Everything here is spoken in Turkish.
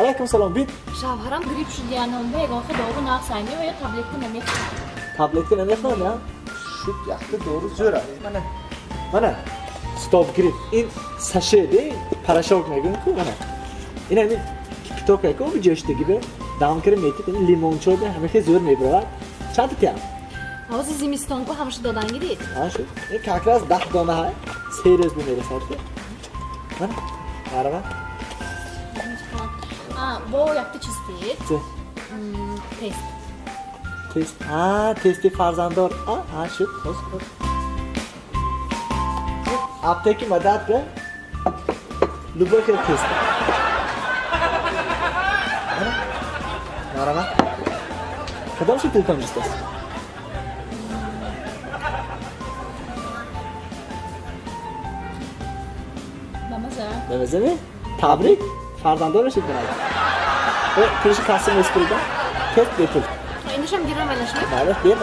Aleyküm selam. Bit. Şavharam grip şudiyanımda egoxi doğru naqsayni va yo tabletni nima Tabletga nima qilaman ya? Shu yoqda doğru zo'ra. Mana. Stop grip. In sashedi, parashokmagan-ku mana. Ina men pitoka-ku bu joshda gibi. Damkirim yetib, limon cho'da hamisha zo'r mevalar. Chanta tiyam. hozir zimistonku hamisha dodangi deydi. Ha shu. Как раз 10 dona hay. Serios bu neresi? Mana. Qarama. Bu yoqda chistid. Test. Test. Ha, testi farzandor. Ha, shu. Apteki madad ve Lubaka test. Merhaba. Kadar şey telefon istersin? Namaza. Demeze mi? Tabrik. Farzandor eşit bana. Ve kırışı Kasım Espri'den. Test yapıldı. Endi ham giramalashmi? Evet, değil mi?